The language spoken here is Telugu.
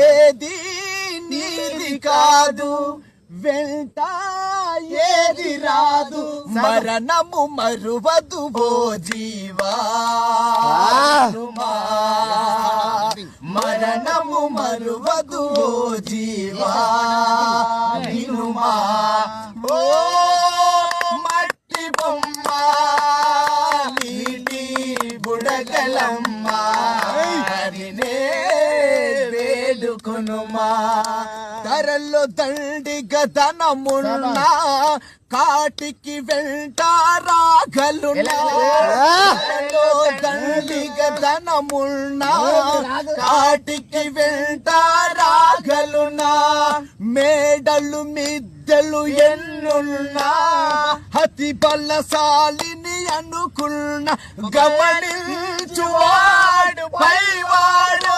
ఏది నీది కాదు వెంట ఏది రాదు మరణము మరువదు ఓ జీవా మరణము మరువదు ఓ జీవా నినుమా ఓ మట్టి బొమ్మ నీటి బుడగలమ్మ హరినే వేడుకొనుమా ధరల్లో దండిగ ధనమున్నా కాటికి వెంట రాగలున్నా దండిగ ధనమున్నా కాటికి వెంట రాగలున్నా మేడలు మిద్దెలు ఎన్నున్నా అతి బలశాలిని అనుకున్న గమనించువాడు పైవాడు